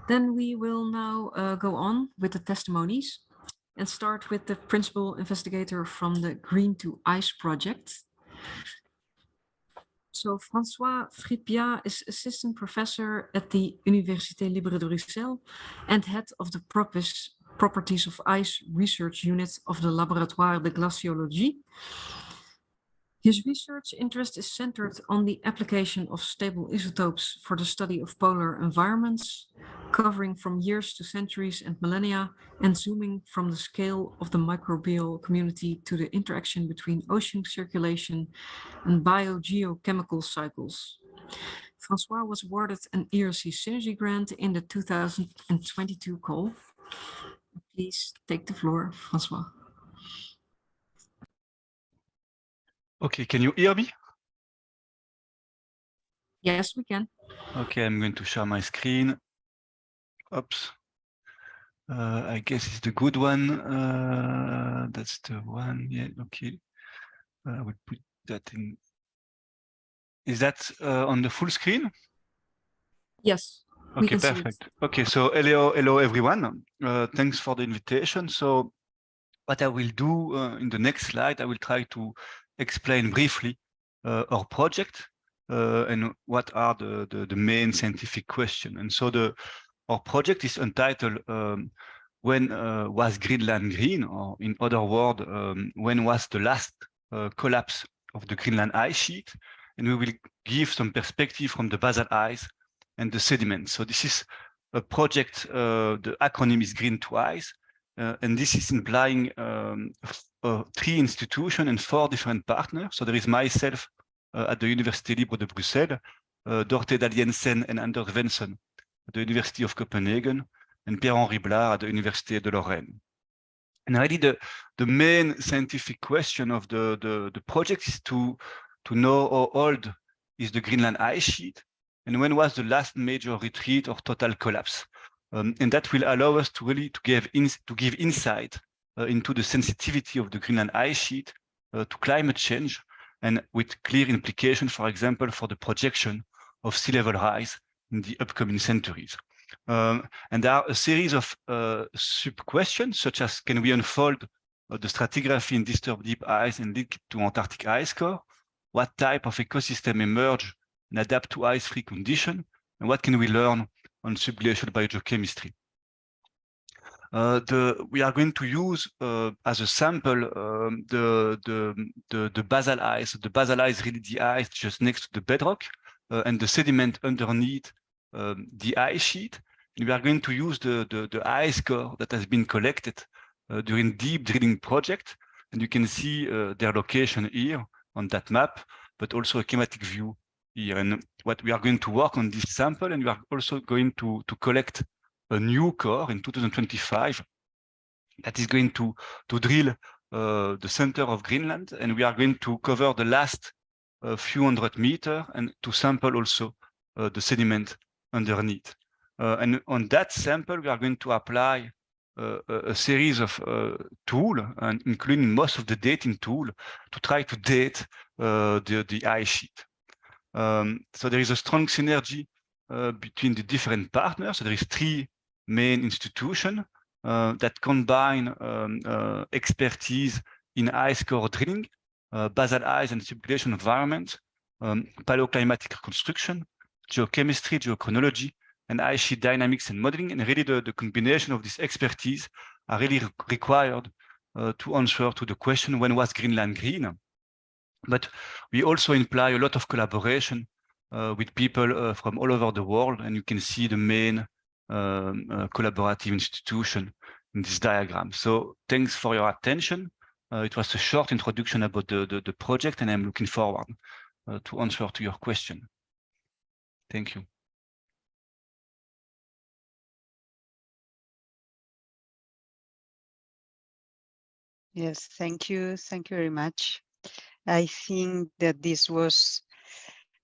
Then we will now go on with the testimonies and start with the principal investigator from the Green to Ice project. So François Fripiat is assistant professor at the Université Libre de Bruxelles and head of the properties of ice research unit of the Laboratoire de Glaciologie. His research interest is centered on the application of stable isotopes for the study of polar environments, covering from years to centuries and millennia, and zooming from the scale of the microbial community to the interaction between ocean circulation and biogeochemical cycles. François was awarded an ERC Synergy Grant in the 2022 call. Please take the floor, François. Okay, can you hear me? Yes, we can. Okay, I'm going to share my screen. Oops. I guess it's the good one. That's the one. Yeah, okay. I will put that in. Is that on the full screen? Yes. Okay, perfect. Okay, so hello everyone. Thanks for the invitation. So what I will do in the next slide, I will try to explain briefly our project and what are the main scientific questions. And so our project is entitled when was Greenland green, or in other words, when was the last collapse of the Greenland ice sheet? And we will give some perspective from the basal ice and the sediment. So this is a project, the acronym is Green to Ice, and this is implying 3 institutions and 4 different partners. So there is myself at the Université Libre de Bruxelles, Dorte Daliensen and Anders Svensson at the University of Copenhagen, and Pierre-Henri Blard at the Université de Lorraine. And really the main scientific question of the project is to know how old is the Greenland ice sheet, and when was the last major retreat or total collapse. And that will allow us to really give insight into the sensitivity of the Greenland ice sheet to climate change, and with clear implication, for example, for the projection of sea level rise in the upcoming centuries. And there are a series of sub-questions, such as can we unfold the stratigraphy in disturbed deep ice and link it to Antarctic ice core? What type of ecosystem emerge and adapt to ice-free conditions? And what can we learn on subglacial biogeochemistry? We are going to use as a sample the basal ice. The basal ice is really the ice just next to the bedrock, and the sediment underneath the ice sheet. And we are going to use the ice core that has been collected during deep drilling project. And you can see their location here on that map, but also a schematic view here. And what we are going to work on this sample, and we are also going to collect a new core in 2025 that is going to drill the center of Greenland, and we are going to cover the last few hundred meters and to sample also the sediment underneath. And on that sample, we are going to apply a series of tools, and including most of the dating tool, to try to date the ice sheet. So there is a strong synergy between the different partners. So there is 3 main institutions that combine expertise in ice core drilling, basal ice and subglacial environment, paleoclimatic reconstruction, geochemistry, geochronology, and ice sheet dynamics and modeling. And really the combination of this expertise are really required to answer to the question, when was Greenland green? But we also imply a lot of collaboration with people from all over the world, and you can see the main collaborative institution in this diagram. So thanks for your attention. It was a short introduction about the project, and I'm looking forward to answer to your question. Thank you. Yes, thank you. Thank you very much. I think that this was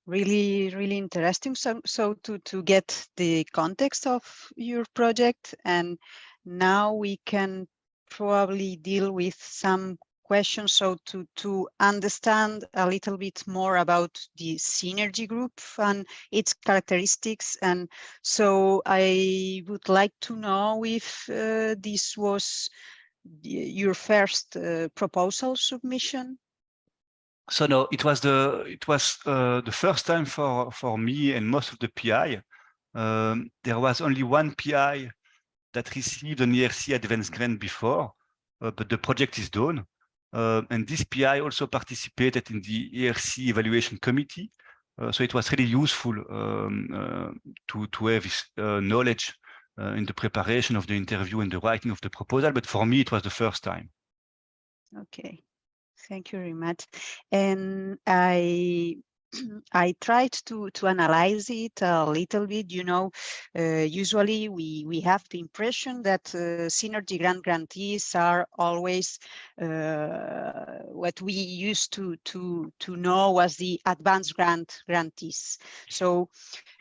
really interesting. So to get the context of your project, and now we can probably deal with some question. So to understand a little bit more about the Synergy Group and its characteristics. And so I would like to know if this was your first proposal submission. So no, it was the first time for me and most of the PI. There was only one PI that received an ERC advance grant before, but the project is done. And this PI also participated in the ERC evaluation committee. So it was really useful to have this knowledge in the preparation of the interview and the writing of the proposal. But for me, it was the first time. Okay, thank you very much. And I tried to analyze it a little bit. You know, usually we have the impression that Synergy Grant grantees are always what we used to know as the advanced grant grantees. So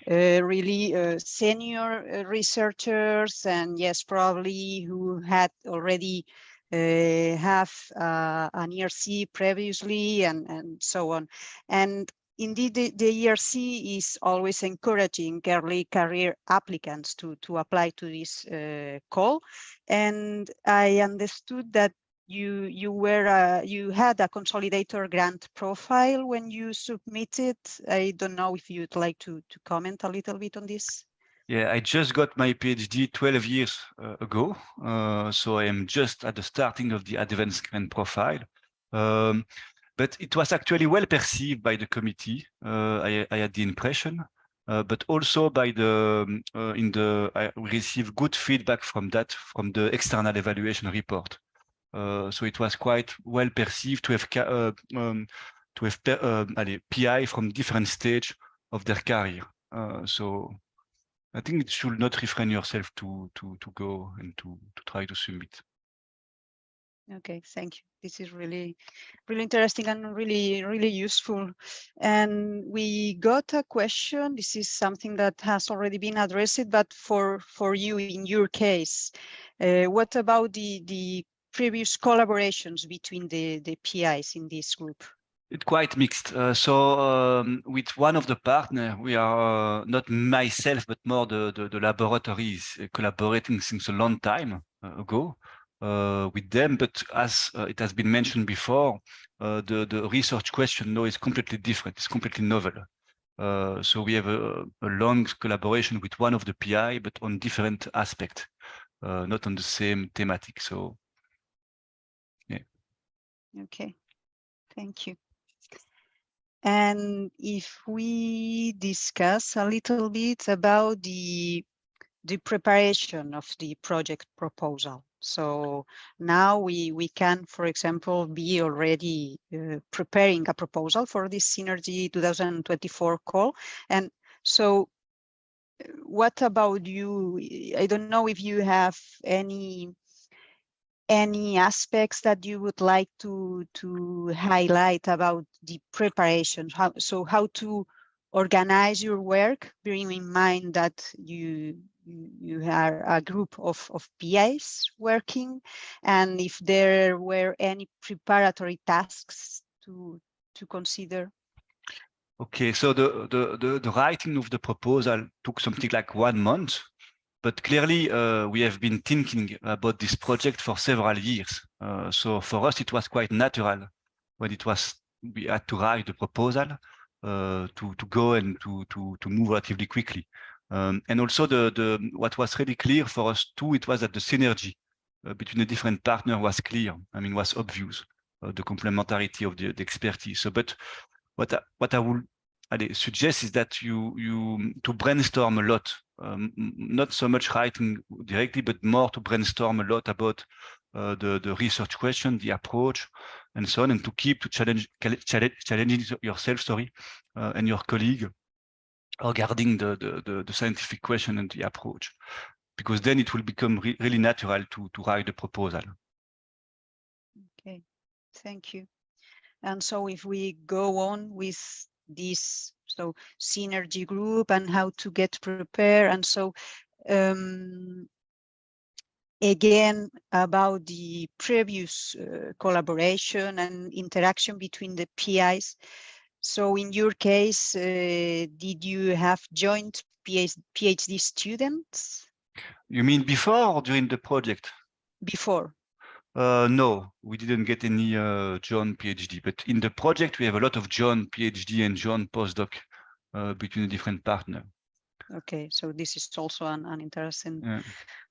really senior researchers, and yes, probably who had already have an ERC previously and so on. And indeed, the ERC is always encouraging early career applicants to apply to this call. And I understood that you had a consolidator grant profile when you submitted. I don't know if you'd like to comment a little bit on this. Yeah, I just got my PhD 12 years ago, so I am just at the starting of the advanced grant profile. But it was actually well perceived by the committee. I had the impression, but also by I received good feedback from the external evaluation report. So it was quite well perceived to have PI from different stage of their career. So I think it should not refrain yourself to go and to try to submit. Okay, thank you. This is really interesting and really useful. And we got a question. This is something that has already been addressed, but for you in your case, what about the previous collaborations between the PIs in this group? It's quite mixed. With one of the partners, we are not myself, but more the laboratories collaborating since a long time ago with them. But as it has been mentioned before, the research question now is completely different. It's completely novel. So we have a long collaboration with one of the PI, but on different aspects, not on the same thematic. So, yeah. Okay, thank you. And if we discuss a little bit about the preparation of the project proposal. So now we can, for example, be already preparing a proposal for this Synergy 2024 call. And so what about you? I don't know if you have any aspects that you would like to highlight about the preparation, how to organize your work, bearing in mind that you are a group of PIs working, and if there were any preparatory tasks to consider. Okay, so the writing of the proposal took something like 1 month. But clearly, we have been thinking about this project for several years. So for us, it was quite natural when we had to write the proposal to go and to move relatively quickly. And also, what was really clear for us too, it was that the synergy between the different partners was clear. I mean, was obvious, the complementarity of the expertise. So, but what I would suggest is that you to brainstorm a lot. Not so much writing directly, but more to brainstorm a lot about the research question, the approach, and so on, and to keep challenging yourself, and your colleague regarding the scientific question and the approach, because then it will become really natural to write the proposal. Okay, thank you. And so if we go on with this Synergy group and how to get prepared, and so again about the previous collaboration and interaction between the PIs. So in your case, did you have joint PhD students? You mean before or during the project? Before. No, we didn't get any John PhD, but in the project we have a lot of John PhD and John postdoc between the different partners. Okay, so this is also an interesting, Yeah.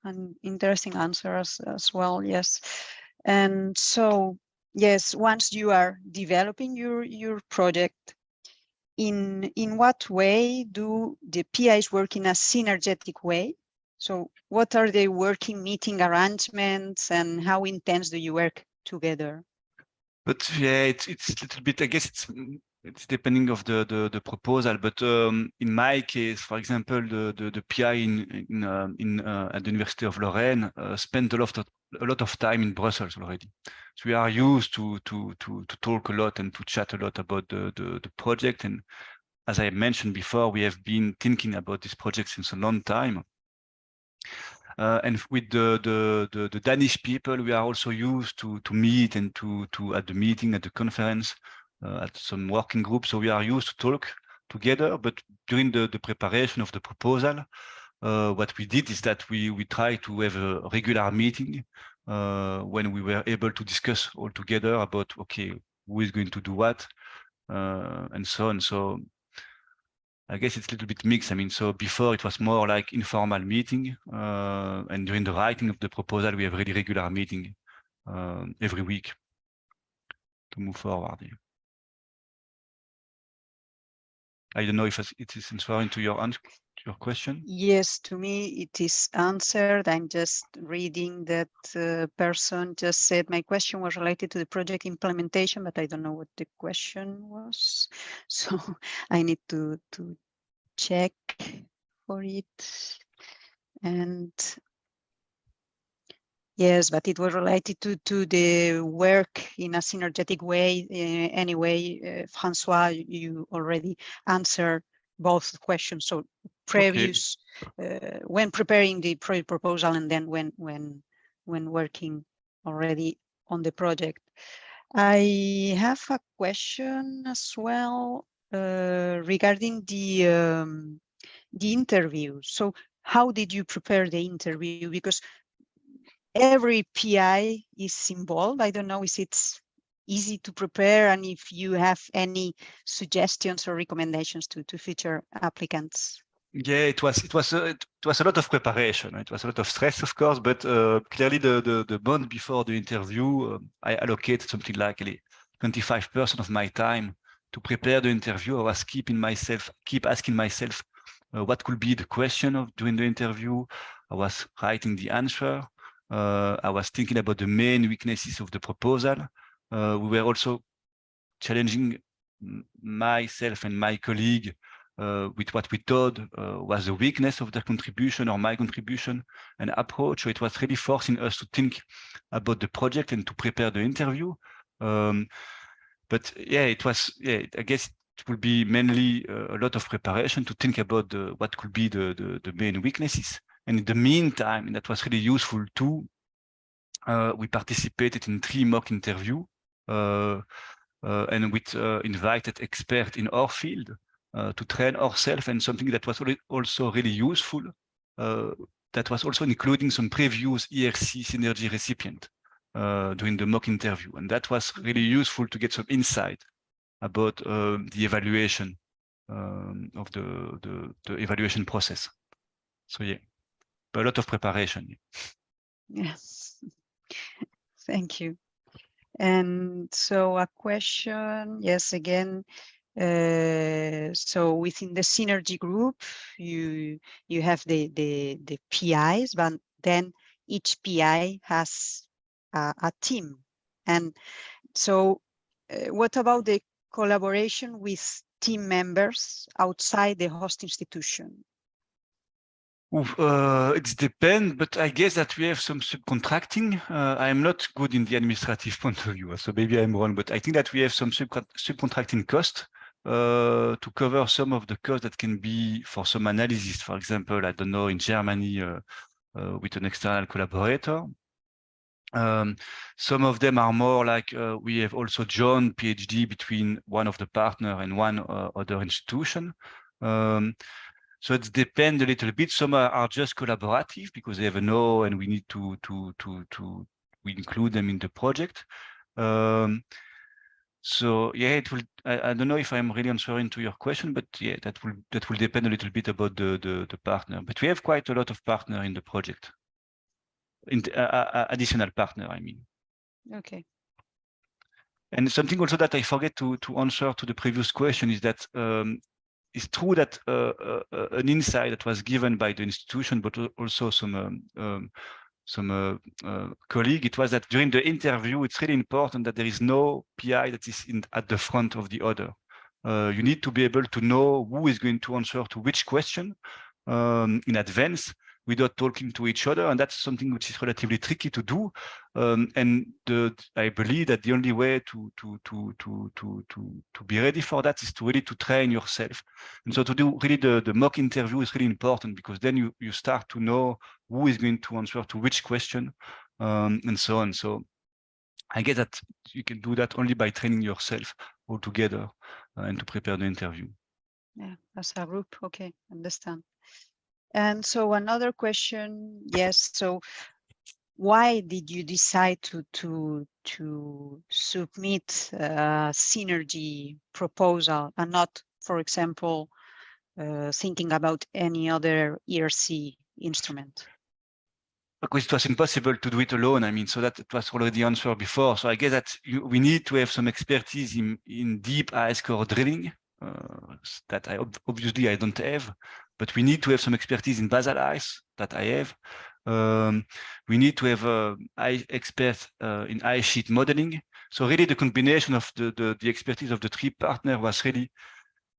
an interesting answer as well. Yes, and so yes, once you are developing your project, in what way do the PIs work in a synergetic way? So what are the working meeting arrangements and how intense do you work together? But yeah, it's a little bit, I guess it's depending of the proposal, but in my case, for example, the PI at the University of Lorraine spent a lot of time in Brussels already. So we are used to talk a lot and to chat a lot about the project. And as I mentioned before, we have been thinking about this project since a long time. And with the Danish people, we are also used to meet and to at the meeting, at the conference, at some working groups. So we are used to talk together. But during the preparation of the proposal, what we did is that we try to have a regular meeting when we were able to discuss all together about, okay, who is going to do what, and so on. So I guess it's a little bit mixed. I mean, so before it was more like informal meeting, and during the writing of the proposal, we have really regular meeting every week to move forward. I don't know if it is answering to your question. Yes, to me it is answered. I'm just reading that person just said my question was related to the project implementation, but I don't know what the question was. So I need to check for it. And yes, but it was related to the work in a synergetic way. Anyway, François, you already answered both questions. So previous, when preparing the project proposal and then when working already on the project. I have a question as well regarding the interview. So how did you prepare the interview? Because every PI is involved. I don't know if it's easy to prepare and if you have any suggestions or recommendations to future applicants. Yeah, it was a lot of preparation. It was a lot of stress, of course, but clearly the month before the interview, I allocated something like 25% of my time to prepare the interview. I was keep asking myself what could be the question during the interview. I was writing the answer. I was thinking about the main weaknesses of the proposal. We were also challenging myself and my colleague with what we thought was the weakness of their contribution or my contribution and approach. So it was really forcing us to think about the project and to prepare the interview. But yeah, I guess it will be mainly a lot of preparation to think about what could be the main weaknesses. And in the meantime, and that was really useful too, we participated in 3 mock interviews and with invited experts in our field to train ourselves, and something that was also really useful, that was also including some previous ERC Synergy recipient during the mock interview. And that was really useful to get some insight about the evaluation of the evaluation process. So yeah, a lot of preparation. Yes, thank you. And so a question, yes, again, so within the Synergy group, you have the PIs, but then each PI has a team. And so what about the collaboration with team members outside the host institution? It depends, but I guess that we have some subcontracting. I'm not good in the administrative point of view, so maybe I'm wrong, but I think that we have some subcontracting cost to cover some of the costs that can be for some analysis. For example, I don't know, in Germany, with an external collaborator. Some of them are more like we have also joined PhD between one of the partner and one other institution. So it depends a little bit. Some are just collaborative because they have a know and we need to we include them in the project. So yeah, it will. I don't know if I'm really answering to your question, but yeah, that will depend a little bit about the partner. But we have quite a lot of partner in the project. Additional partner, I mean. Okay. And something also that I forget to answer to the previous question is that it's true that an insight that was given by the institution, but also some colleague, it was that during the interview, it's really important that there is no PI that is at the front of the other. You need to be able to know who is going to answer to which question in advance without talking to each other, and that's something which is relatively tricky to do. And I believe that the only way to be ready for that is to really to train yourself. And so to do really the mock interview is really important, because then you start to know who is going to answer to which question, and so on. So I guess that you can do that only by training yourself all together and to prepare the interview. Yeah, as a group. Okay, understand. And so another question, yes. So why did you decide to submit a synergy proposal and not, for example, thinking about any other ERC instrument? Because it was impossible to do it alone. I mean, so that it was already answered before. So I guess that we need to have some expertise in deep ice core drilling that obviously I don't have, but we need to have some expertise in basal ice that I have. We need to have expert in ice sheet modeling. So really the combination of the expertise of the three partners was really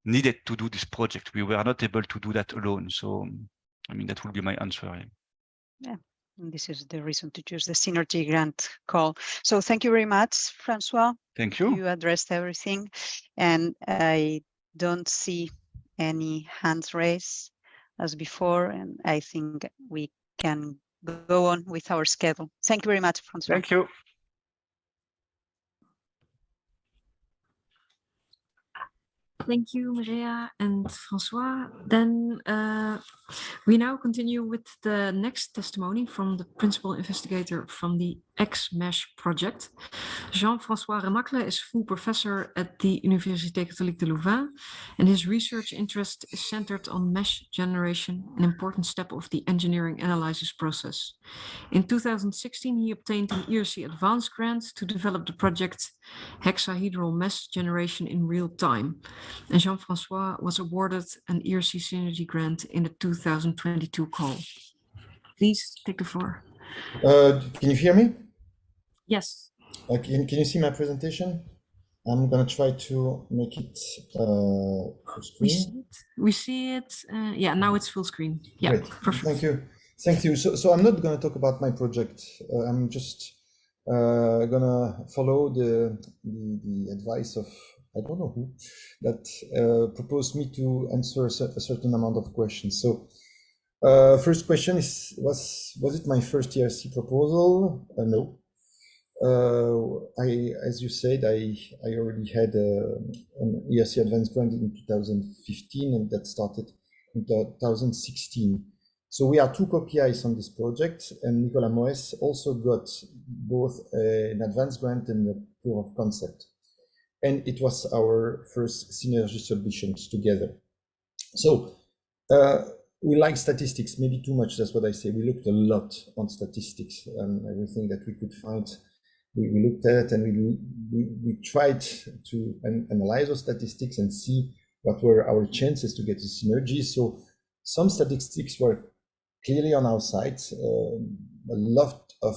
needed to do this project. We were not able to do that alone. So, I mean, that will be my answer. Yeah. And this is the reason to choose the Synergy Grant call. So thank you very much, Francois. Thank you. You addressed everything, and I don't see any hands raised as before, and I think we can go on with our schedule. Thank you very much, Francois. Thank you. Thank you, Maria and François. Then we now continue with the next testimony from the principal investigator from the X-Mesh project. Jean-François Remacle is full professor at the Université catholique de Louvain, and his research interest is centered on mesh generation, an important step of the engineering analysis process. In 2016, he obtained an ERC Advanced Grant to develop the project Hexahedral Mesh Generation in Real Time. And Jean-François was awarded an ERC Synergy Grant in the 2022 call. Please take the floor. Can you hear me? Yes. Can you see my presentation? I'm going to try to make it full screen. We see it. Yeah, now it's full screen. Yeah, great. Perfect. Thank you. Thank you. So I'm not going to talk about my project. I'm just going to follow the advice of, I don't know who, that proposed me to answer a certain amount of questions. So first question is, was it my first ERC proposal? No. As you said, I already had an ERC Advanced Grant in 2015, and that started in 2016. So we are two co-PIs on this project, and Nicolas Moes also got both an Advanced Grant and a proof of concept. And it was our first synergy submissions together. So we like statistics, maybe too much, that's what I say. We looked a lot on statistics and everything that we could find. We looked at it, and we tried to analyze those statistics and see what were our chances to get a synergy. So some statistics were clearly on our side. A lot of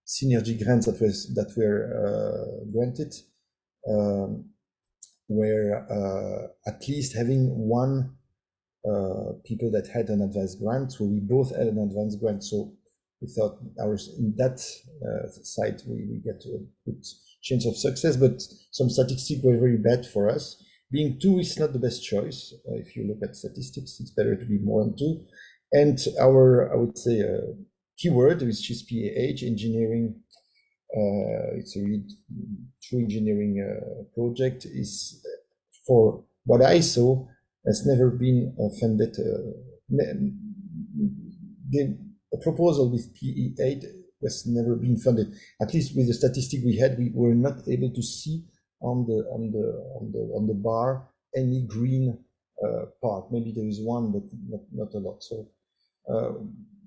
synergy grants that were granted were at least having one people that had an advanced grant. So we both had an advanced grant. So we thought in that side we get a good chance of success, but some statistics were very bad for us. Being two is not the best choice. If you look at statistics, it's better to be more than two. And our, I would say, keyword, which is PAH, engineering. It's a really true engineering project, is for what I saw has never been funded. The proposal with PE8 has never been funded. At least with the statistic we had, we were not able to see on the bar any green part. Maybe there is one, but not a lot. So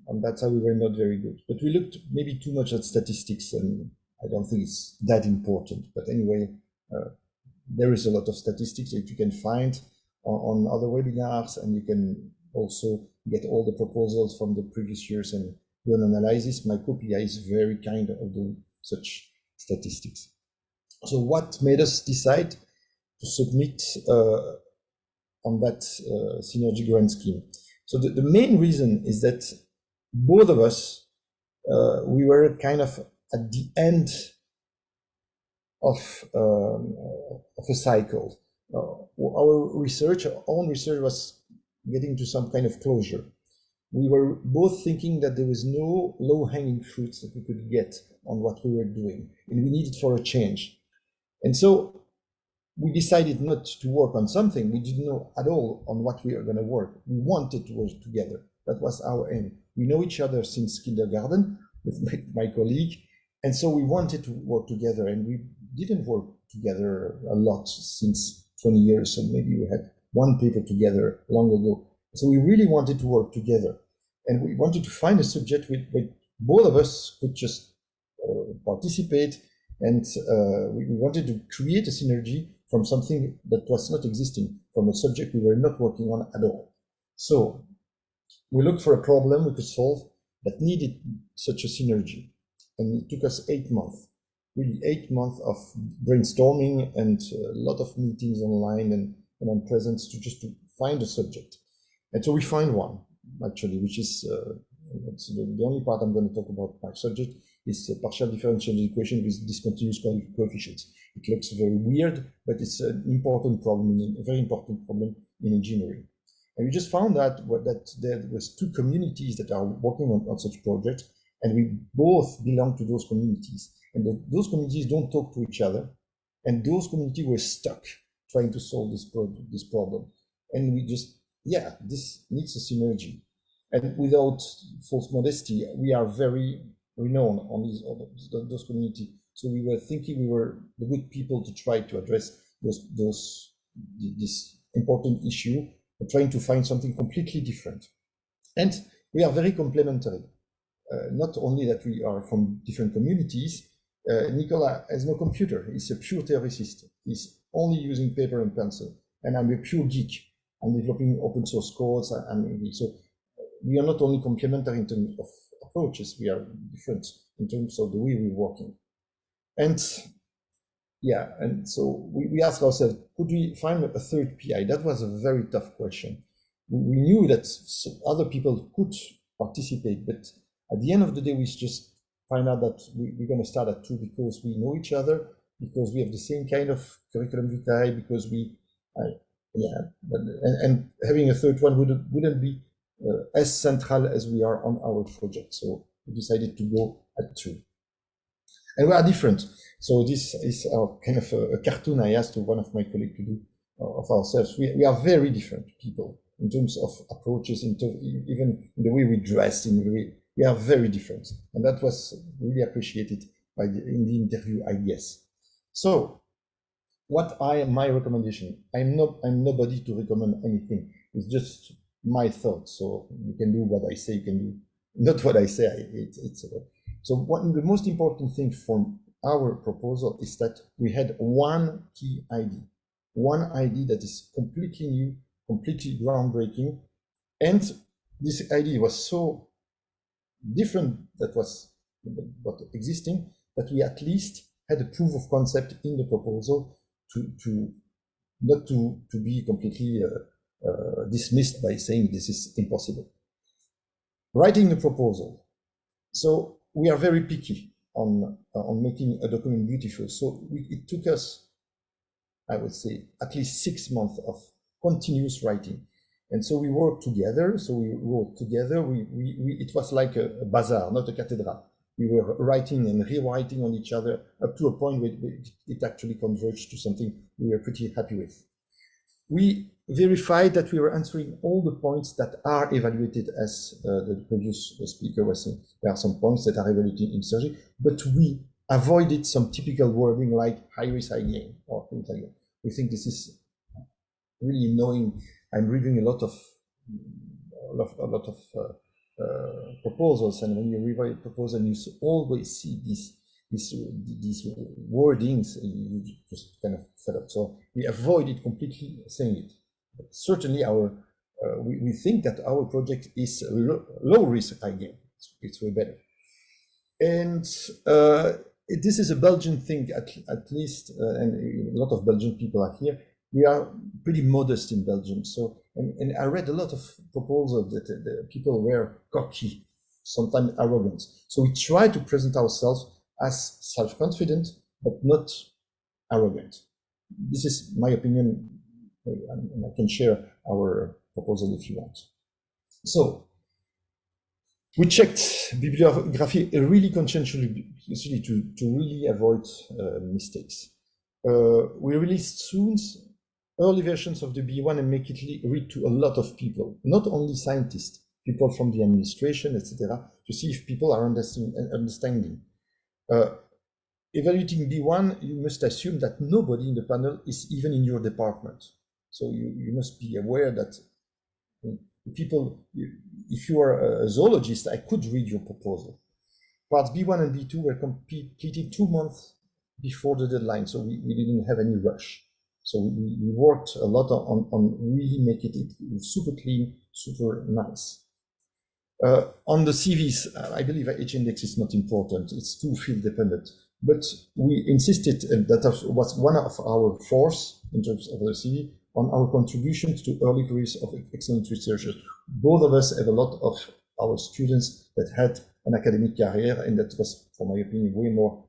on that side, we were not very good. But we looked maybe too much at statistics, and I don't think it's that important. But anyway, there is a lot of statistics that you can find on other webinars, and you can also get all the proposals from the previous years and do an analysis. My co-PI is very kind of doing such statistics. So what made us decide to submit on that Synergy Grant scheme? So the main reason is that both of us, we were kind of at the end of a cycle. Our research, our own research, was getting to some kind of closure. We were both thinking that there was no low-hanging fruits that we could get on what we were doing, and we needed for a change. And so we decided not to work on something. We didn't know at all on what we were going to work. We wanted to work together. That was our aim. We know each other since kindergarten with my colleague, and so we wanted to work together, and we didn't work together a lot since 20 years, and maybe we had one paper together long ago. So we really wanted to work together, and we wanted to find a subject where both of us could just participate, and we wanted to create a synergy from something that was not existing, from a subject we were not working on at all. So we looked for a problem we could solve that needed such a synergy, and it took us 8 months, really 8 months of brainstorming and a lot of meetings online and on presence to find a subject. And so we find one, actually, which is the only part I'm going to talk about. My subject is partial differential equation with discontinuous coefficients. It looks very weird, but it's an important problem, a very important problem in engineering. And we just found that there was 2 communities that are working on such projects, and we both belong to those communities. And those communities don't talk to each other, and those communities were stuck trying to solve this problem. And we just, yeah, this needs a synergy. And without false modesty, we are very renowned on those communities. So we were thinking we were the good people to try to address this important issue, trying to find something completely different. And we are very complementary. Not only that we are from different communities, Nicola has no computer. He's a pure theorist. He's only using paper and pencil. And I'm a pure geek. I'm developing open source codes. So we are not only complementary in terms of approaches, we are different in terms of the way we're working. And yeah, and so we asked ourselves, could we find a third PI? That was a very tough question. We knew that other people could participate, but at the end of the day, we just find out that we're going to start at 2 because we know each other, because we have the same kind of curriculum vitae, because and having a third one wouldn't be as central as we are on our project. So we decided to go at 2. And we are different. So this is kind of a cartoon I asked to one of my colleagues to do of ourselves. We are very different people in terms of approaches, even in the way we dress, in the way we are very different. And that was really appreciated in the interview, I guess. So what my recommendation? I'm nobody to recommend anything. It's just my thoughts. So you can do what I say, you can do not what I say. So the most important thing from our proposal is that we had one key ID that is completely new, completely groundbreaking. And this ID was so different that was what existing, that we at least had a proof of concept in the proposal not to be completely dismissed by saying this is impossible. Writing the proposal. So we are very picky on making a document beautiful. So it took us, I would say, at least 6 months of continuous writing. And so we worked together. So we wrote together. It was like a bazaar, not a cathedral. We were writing and rewriting on each other up to a point where it actually converged to something we were pretty happy with. We verified that we were answering all the points that are evaluated, as the previous speaker was saying. There are some points that are evaluated in Synergy, but we avoided some typical wording like high risk, high gain, or things like that. We think this is really annoying. I'm reading a lot of proposals, and when you revise a proposal, you always see these wordings, and you just kind of fed up. So we avoided completely saying it. But certainly, we think that our project is low risk, high gain. It's way better. And this is a Belgian thing, at least, and a lot of Belgian people are here. We are pretty modest in Belgium. So, and I read a lot of proposals that the people were cocky, sometimes arrogant. So we try to present ourselves as self-confident, but not arrogant. This is my opinion, and I can share our proposal if you want. So we checked bibliography really conscientiously to really avoid mistakes. We released soon early versions of the B1 and make it read to a lot of people, not only scientists, people from the administration, etc., to see if people are understanding. Evaluating B1, you must assume that nobody in the panel is even in your department. So you must be aware that people, if you are a zoologist, I could read your proposal. Parts B1 and B2 were completed 2 months before the deadline, so we didn't have any rush. So we worked a lot on really making it super clean, super nice. On the CVs, I believe H-index is not important. It's too field dependent. But we insisted, and that was one of our force in terms of the CV, on our contributions to early careers of excellent researchers. Both of us have a lot of our students that had an academic career, and that was, for my opinion, way more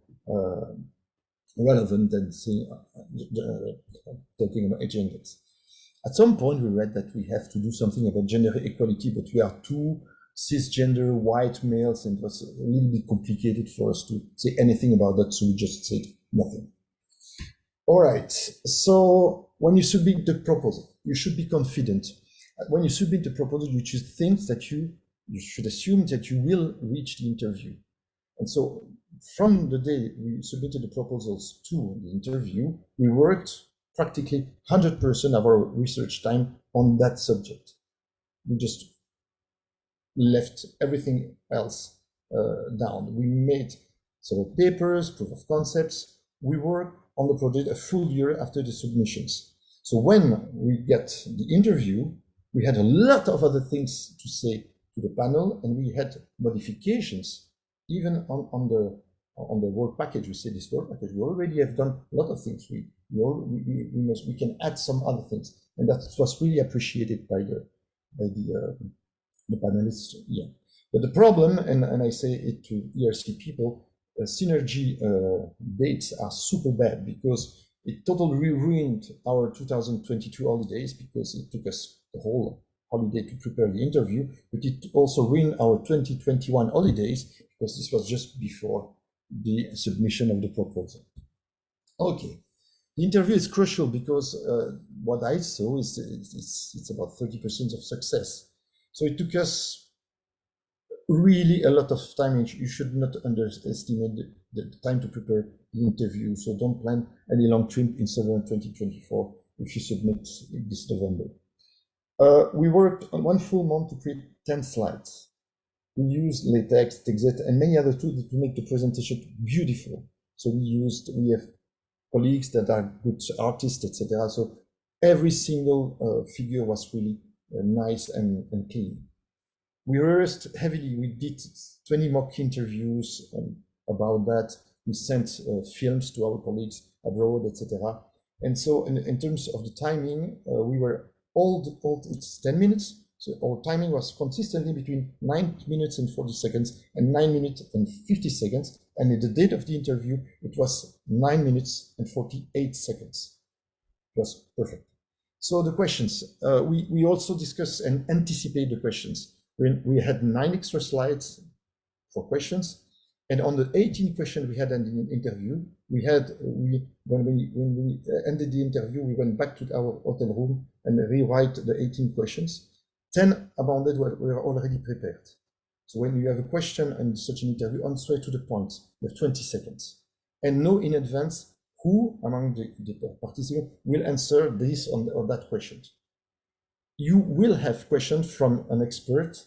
relevant than talking about H-index. At some point, we read that we have to do something about gender equality, but we are too cisgender white males, and it was a little bit complicated for us to say anything about that, so we just said nothing. All right, so when you submit the proposal, you should be confident. When you submit the proposal, you should think that you should assume that you will reach the interview. And so from the day we submitted the proposals to the interview, we worked practically 100% of our research time on that subject. We just left everything else down. We made several papers, proof of concepts. We worked on the project a full year after the submissions. So when we get the interview, we had a lot of other things to say to the panel, and we had modifications even on the work package. We say this work package, we already have done a lot of things. We can add some other things, and that was really appreciated by the panelists. Yeah, but the problem, and I say it to ERC people, synergy dates are super bad, because it totally ruined our 2022 holidays, because it took us the whole holiday to prepare the interview, but it also ruined our 2021 holidays, because this was just before the submission of the proposal. Okay, the interview is crucial, because what I saw is it's about 30% of success. So it took us really a lot of time. You should not underestimate the time to prepare the interview. So don't plan any long trip in summer 2024 if you submit this November. We worked on 1 full month to create 10 slides. We used LaTeX, TextEd, and many other tools to make the presentation beautiful. So we have colleagues that are good artists, etc. So every single figure was really nice and clean. We rehearsed heavily. We did 20 mock interviews about that. We sent films to our colleagues abroad, etc. And so in terms of the timing, we were it's 10 minutes. So our timing was consistently between 9 minutes and 40 seconds and 9 minutes and 50 seconds. And at the date of the interview, it was 9 minutes and 48 seconds. It was perfect. So the questions, we also discuss and anticipate the questions. We had 9 extra slides for questions, and on the 18 questions we had in the interview, when we ended the interview, we went back to our hotel room and rewrite the 18 questions. 10 among them were already prepared. So when you have a question in such an interview, on straight to the point, you have 20 seconds, and know in advance who among the participants will answer this or that question. You will have questions from an expert,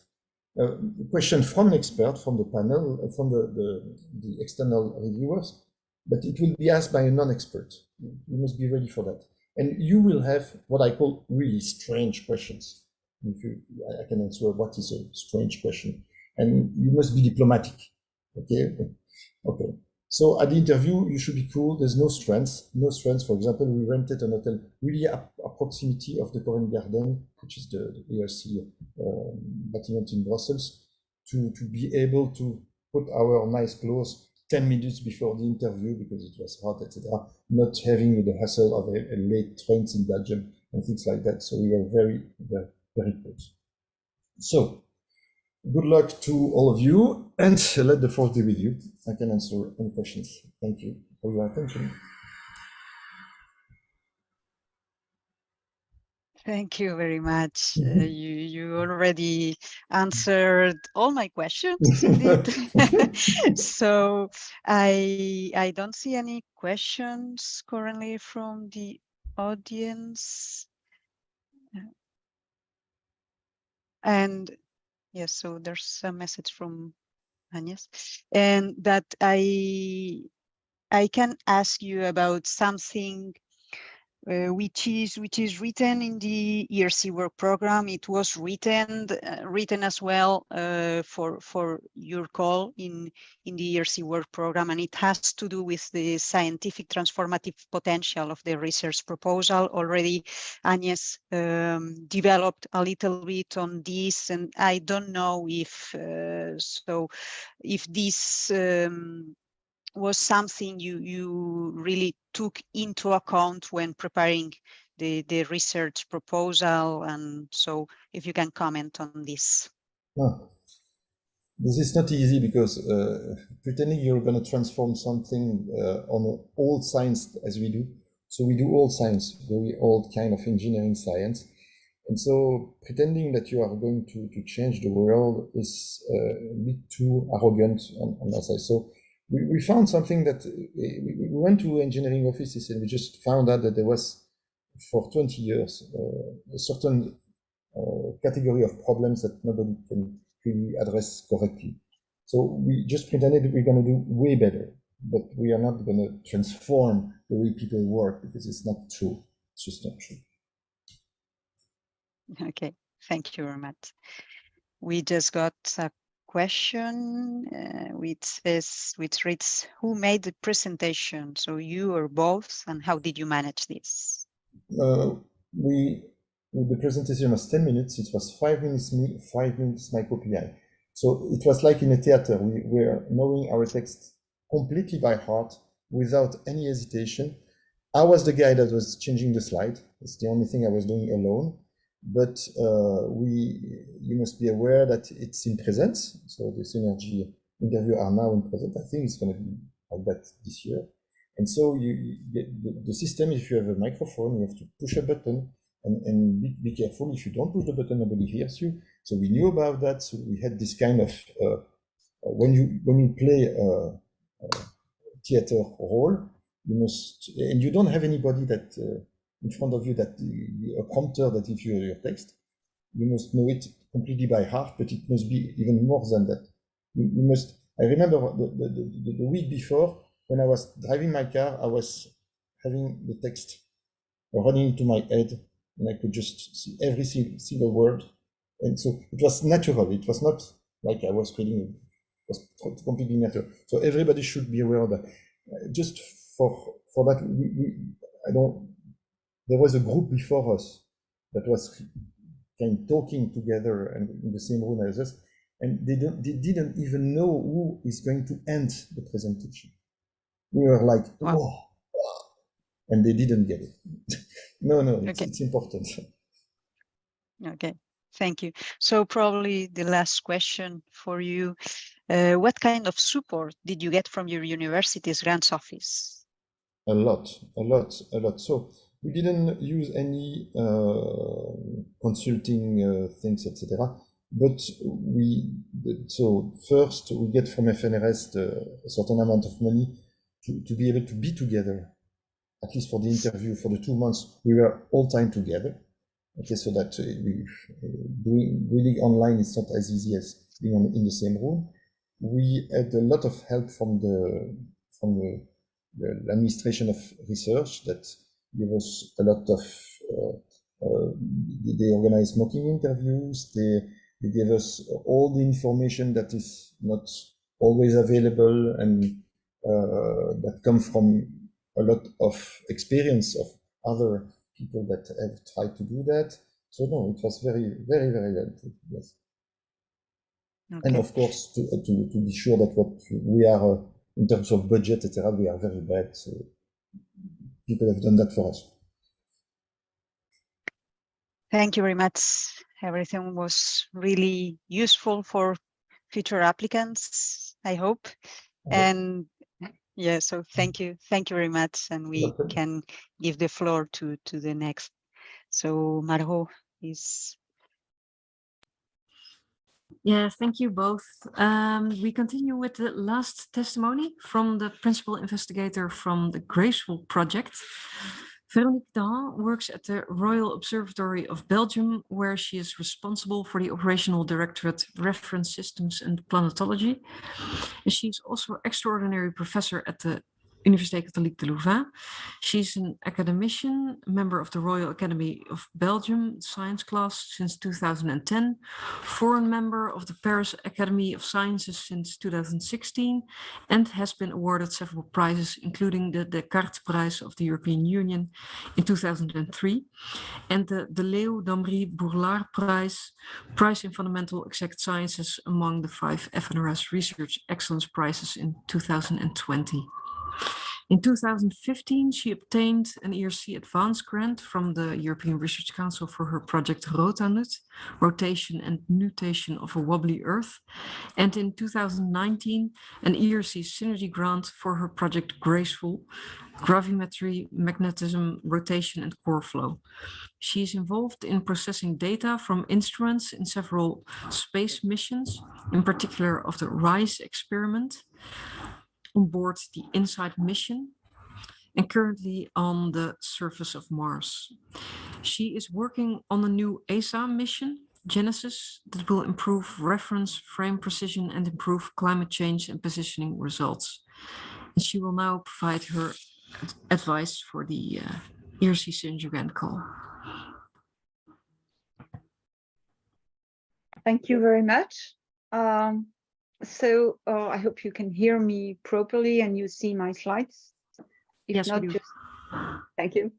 question from an expert, from the panel, from the external reviewers, but it will be asked by a non-expert. You must be ready for that. And you will have what I call really strange questions. I can answer what is a strange question. And you must be diplomatic, okay? Okay. So at the interview, you should be cool. There's no strengths. No strengths. For example, we rented an hotel really at proximity of the Covent Garden, which is the ERC bâtiment in Brussels, to be able to put our nice clothes 10 minutes before the interview because it was hot, etc. Not having the hassle of a late trains in Belgium and things like that. So we were very, very, very close. So good luck to all of you, and let the force be with you. I can answer any questions. Thank you for your attention. Thank you very much. You already answered all my questions, indeed. So I don't see any questions currently from the audience. And yes, so there's a message from Agnes, and that I can ask you about something which is written in the ERC work program. It was written as well for your call in the ERC work program, and it has to do with the scientific transformative potential of the research proposal. Already Agnes developed a little bit on this, and I don't know if if this was something you really took into account when preparing the research proposal, and so if you can comment on this. This is not easy because pretending you're going to transform something on old science as we do. So we do old science, very old kind of engineering science. And so pretending that you are going to change the world is a bit too arrogant on our side. So we found something that we went to engineering offices and we just found out that there was, for 20 years, a certain category of problems that nobody can really address correctly. So we just pretended that we're going to do way better, but we are not going to transform the way people work because it's not true. It's just not true. Okay, thank you very much. We just got a question which reads, who made the presentation? So you or both, and how did you manage this? The presentation was 10 minutes. It was 5 minutes me, 5 minutes my co-PI. So it was like in a theater. We were knowing our text completely by heart without any hesitation. I was the guy that was changing the slide. It's the only thing I was doing alone. But you must be aware that it's in presence. So the Synergy interview are now in present. I think it's going to be like that this year. And so you get the system, if you have a microphone, you have to push a button and be careful. If you don't push the button, nobody hears you. So we knew about that. So we had this kind of, when you play a theater role, you must, and you don't have anybody that in front of you, that a prompter that gives you your text. You must know it completely by heart, but it must be even more than that. You must. I remember the week before, when I was driving my car, I was having the text running into my head, and I could just see every single word. And so it was natural. It was not like I was reading. It was completely natural. So everybody should be aware of that. Just for that, there was a group before us that was kind of talking together and in the same room as us, and they didn't even know who is going to end the presentation. We were like, wow. and they didn't get it. No, Okay. it's important. Okay, thank you. So probably the last question for you. What kind of support did you get from your university's grants office? A lot. So we didn't use any consulting things, etc. But so first we get from FNRS a certain amount of money to be able to be together, at least for the interview. For the 2 months, we were all time together. Okay, so that doing really online is not as easy as being in the same room. We had a lot of help from the administration of research that gave us a lot of. They organized mocking interviews. They gave us all the information that is not always available and that come from a lot of experience of other people that have tried to do that. So no, it was very, very, very helpful. Yes. Okay. And of course, to be sure that what we are in terms of budget, etc., we are very bad. So people have done that for us. Thank you very much. Everything was really useful for future applicants, I hope. And yeah, so thank you very much. And we can give the floor to the next. So Margot is. Yes, thank you both. We continue with the last testimony from the principal investigator from the GRACEFUL project. Véronique Dehant works at the Royal Observatory of Belgium, where she is responsible for the operational directorate, reference systems and planetology. And she's also extraordinary professor at the Université catholique de Louvain. She's an academician, member of the Royal Academy of Belgium science class since 2010, foreign member of the Paris Academy of Sciences since 2016, and has been awarded several prizes, including the Descartes Prize of the European Union in 2003, and the De Leeuw Damry Bourlard Prize in Fundamental Exact Sciences among the 5 FNRS Research Excellence Prizes in 2020. In 2015, she obtained an ERC Advance Grant from the European Research Council for her project ROTANUT, Rotation and Nutation of a Wobbly Earth, and in 2019, an ERC Synergy Grant for her project GRACEFUL, Gravimetry, Magnetism, Rotation and Core Flow. She is involved in processing data from instruments in several space missions, in particular of the RISE experiment, on board the InSight mission, and currently on the surface of Mars. She is working on a new ESA mission, Genesis, that will improve reference frame precision and improve climate change and positioning results. And she will now provide her advice for the ERC Synergy Grant call. Thank you very much. So I hope you can hear me properly and you see my slides. If yes, not, we do. just thank you.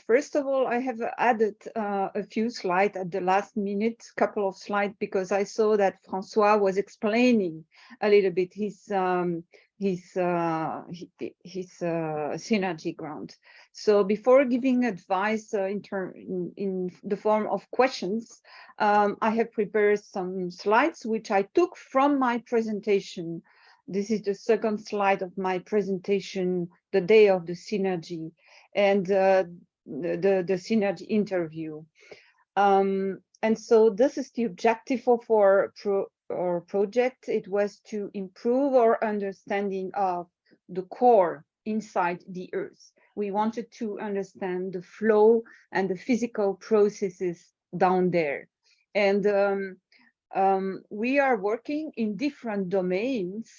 First of all, I have added a few slides at the last minute, couple of slides, because I saw that François was explaining a little bit his synergy grant. So before giving advice in the form of questions, I have prepared some slides which I took from my presentation. This is the second slide of my presentation, the day of the synergy and the synergy interview. And so this is the objective of our project. It was to improve our understanding of the core inside the Earth. We wanted to understand the flow and the physical processes down there. And we are working in different domains,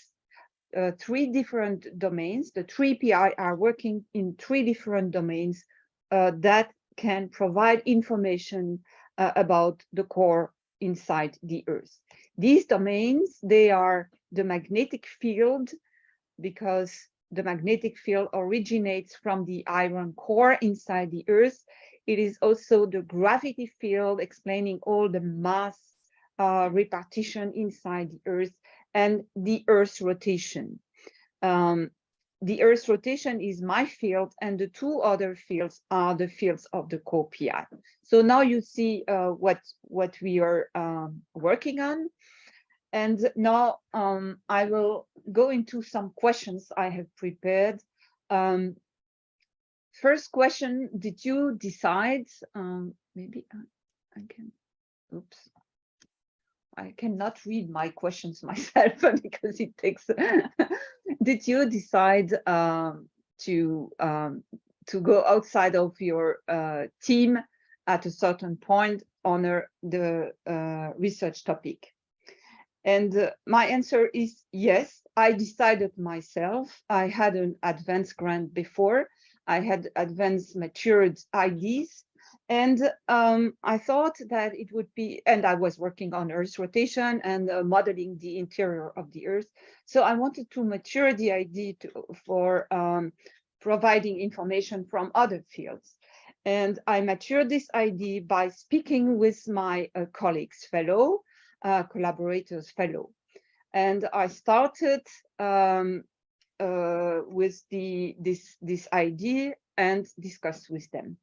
3 different domains. The 3 PI are working in 3 different domains that can provide information about the core inside the Earth. These domains, they are the magnetic field, because the magnetic field originates from the iron core inside the Earth. It is also the gravity field, explaining all the mass repartition inside the Earth, and the Earth's rotation. the Earth rotation is my field, and the two other fields are the fields of the co-PI. So now you see what we are working on. And now I will go into some questions I have prepared. First question, did you decide, maybe I can, oops. I cannot read my questions myself because it takes. Did you decide to go outside of your team at a certain point on the research topic? And my answer is yes. I decided myself. I had an advanced grant before. I had advanced matured ideas. And I thought that it would be, and I was working on Earth rotation and modeling the interior of the Earth. So I wanted to mature the idea for providing information from other fields. And I matured this idea by speaking with my colleagues, collaborators fellow. And I started with this idea and discussed with them.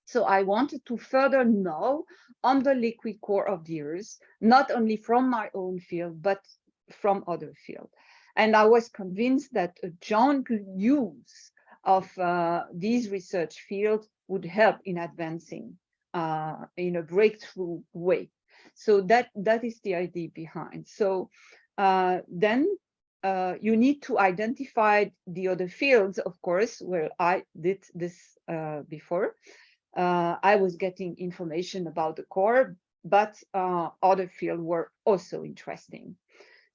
So I wanted to further know on the liquid core of the Earth, not only from my own field, but from other fields. And I was convinced that a joint use of these research fields would help in advancing in a breakthrough way. So that is the idea behind. So then you need to identify the other fields, of course. Well, I did this before. I was getting information about the core, but other fields were also interesting.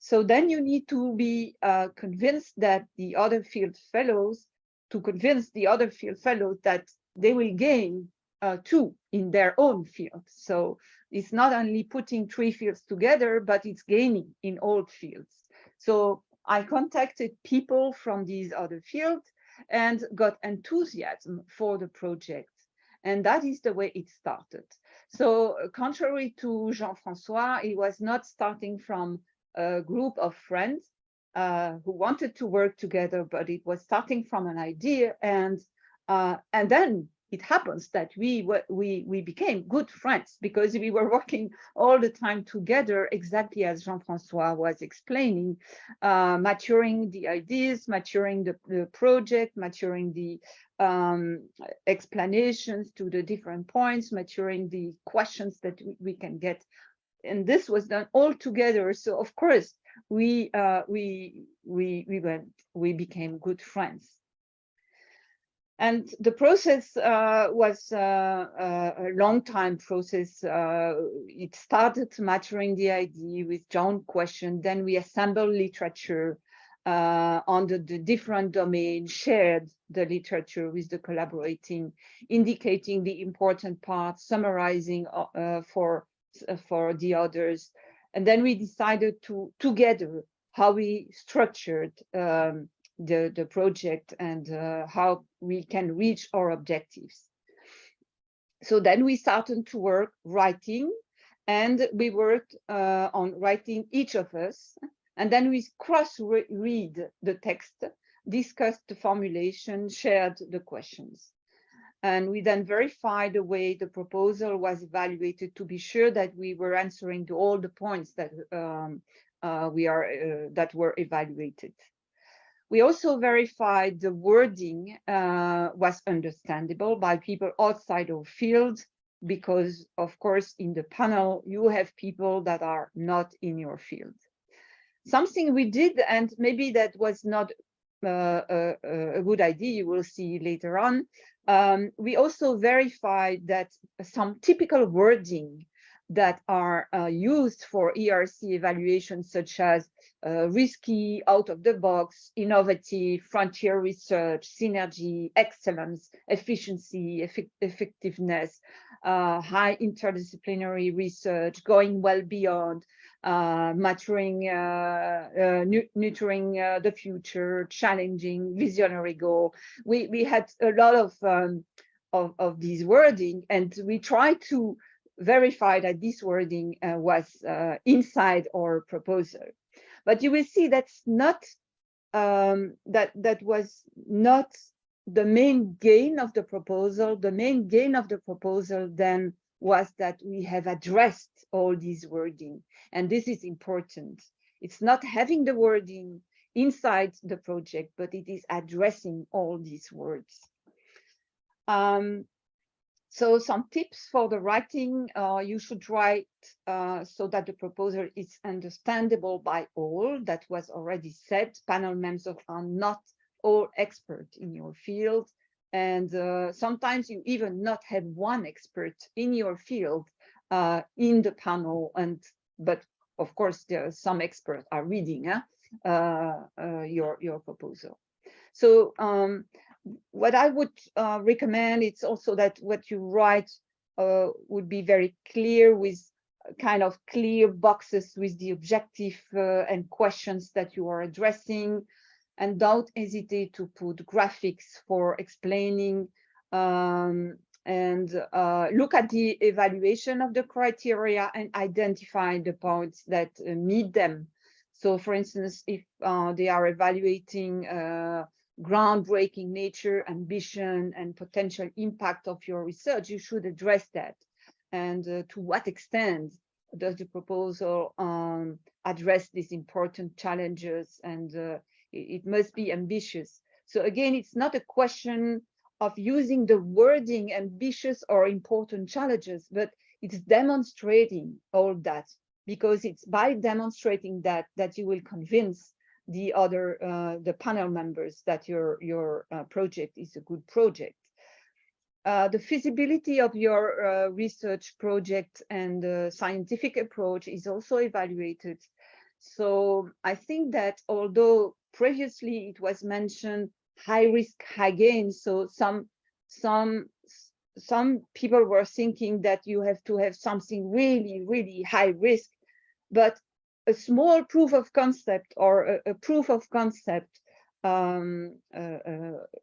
So then you need to be convinced that the other field fellows, that they will gain too in their own field. So it's not only putting three fields together, but it's gaining in all fields. So I contacted people from these other fields and got enthusiasm for the project. And that is the way it started. So contrary to Jean-François, he was not starting from a group of friends who wanted to work together, but it was starting from an idea. And then it happens that we became good friends because we were working all the time together, exactly as Jean-François was explaining, maturing the ideas, maturing the project, maturing the explanations to the different points, maturing the questions that we can get. And this was done all together. So of course, we became good friends. And the process was a long time process. It started maturing the idea with joint question. Then we assembled literature under the different domains, shared the literature with the collaborating, indicating the important parts, summarizing for the others. And then we decided together how we structured the project and how we can reach our objectives. So then we started to work writing, and we worked on writing, each of us, and then we cross-read the text, discussed the formulation, shared the questions. And we then verified the way the proposal was evaluated to be sure that we were answering to all the points that that were evaluated. We also verified the wording was understandable by people outside our field, because of course in the panel you have people that are not in your field. Something we did, and maybe that was not a good idea, you will see later on, we also verified that some typical wording that are used for ERC evaluation, such as risky, out of the box, innovative, frontier research, synergy, excellence, efficiency, effectiveness, high interdisciplinary research, going well beyond, maturing, nurturing the future, challenging, visionary goal. We had a lot of these wording, and we tried to verify that this wording was inside our proposal. But you will see that's not that was not the main gain of the proposal. The main gain of the proposal then was that we have addressed all these wording, and this is important. It's not having the wording inside the project, but it is addressing all these words. So some tips for the writing: you should write so that the proposal is understandable by all. That was already said. Panel members are not all experts in your field, and sometimes you even not have one expert in your field in the panel. But of course, there are some experts are reading your proposal. So what I would recommend, it's also that what you write would be very clear, with kind of clear boxes with the objective and questions that you are addressing. And don't hesitate to put graphics for explaining, and look at the evaluation of the criteria and identify the points that meet them. So for instance, if they are evaluating groundbreaking nature, ambition, and potential impact of your research, you should address that. And to what extent does the proposal address these important challenges? And it must be ambitious. So again, it's not a question of using the wording ambitious or important challenges, but it's demonstrating all that, because it's by demonstrating that you will convince the other the panel members that your project is a good project. The feasibility of your research project and scientific approach is also evaluated. So I think that although previously it was mentioned high risk, high gain, so some people were thinking that you have to have something really high risk, but a small proof of concept or a proof of concept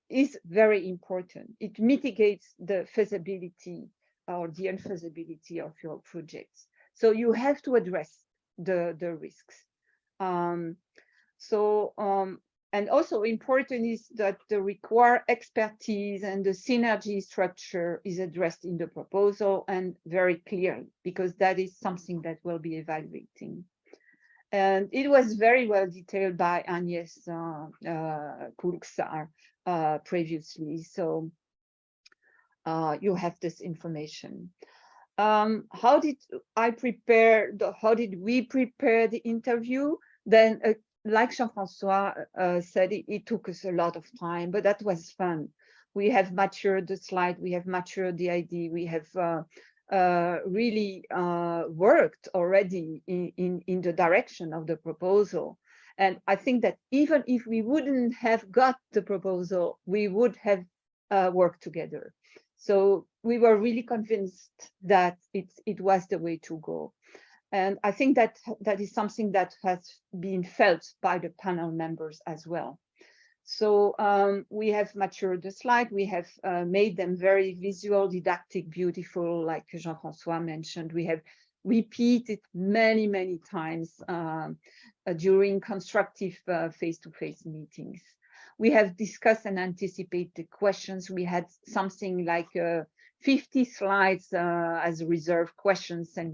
is very important. It mitigates the feasibility or the unfeasibility of your projects. So you have to address the risks. And also important is that the required expertise and the synergy structure is addressed in the proposal and very clearly, because that is something that we'll be evaluating. And it was very well detailed by Agnes Kulksar previously. So you have this information. How did we prepare the interview? Then, like Jean-François said, it took us a lot of time, but that was fun. We have matured the slide, we have matured the idea, we have really worked already in the direction of the proposal. And I think that even if we wouldn't have got the proposal, we would have worked together. So we were really convinced that it was the way to go. And I think that is something that has been felt by the panel members as well. So we have matured the slide. We have made them very visual, didactic, beautiful, like Jean-François mentioned. We have repeated many times during constructive face-to-face meetings. We have discussed and anticipated the questions. We had something like 50 slides as reserved questions, and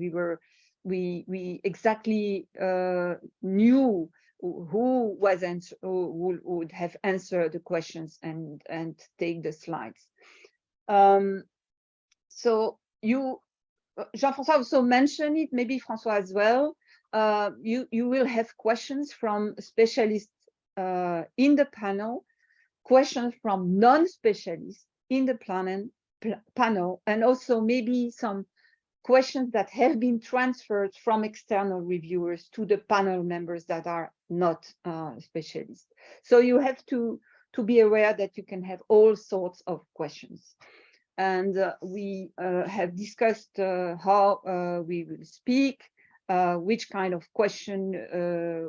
we exactly knew who would have answered the questions and take the slides. So Jean-François also mentioned it, maybe François as well. You will have questions from specialists in the panel, questions from non-specialists in the panel, and also maybe some questions that have been transferred from external reviewers to the panel members that are not specialists. So you have to be aware that you can have all sorts of questions. And we have discussed how we will speak, which kind of question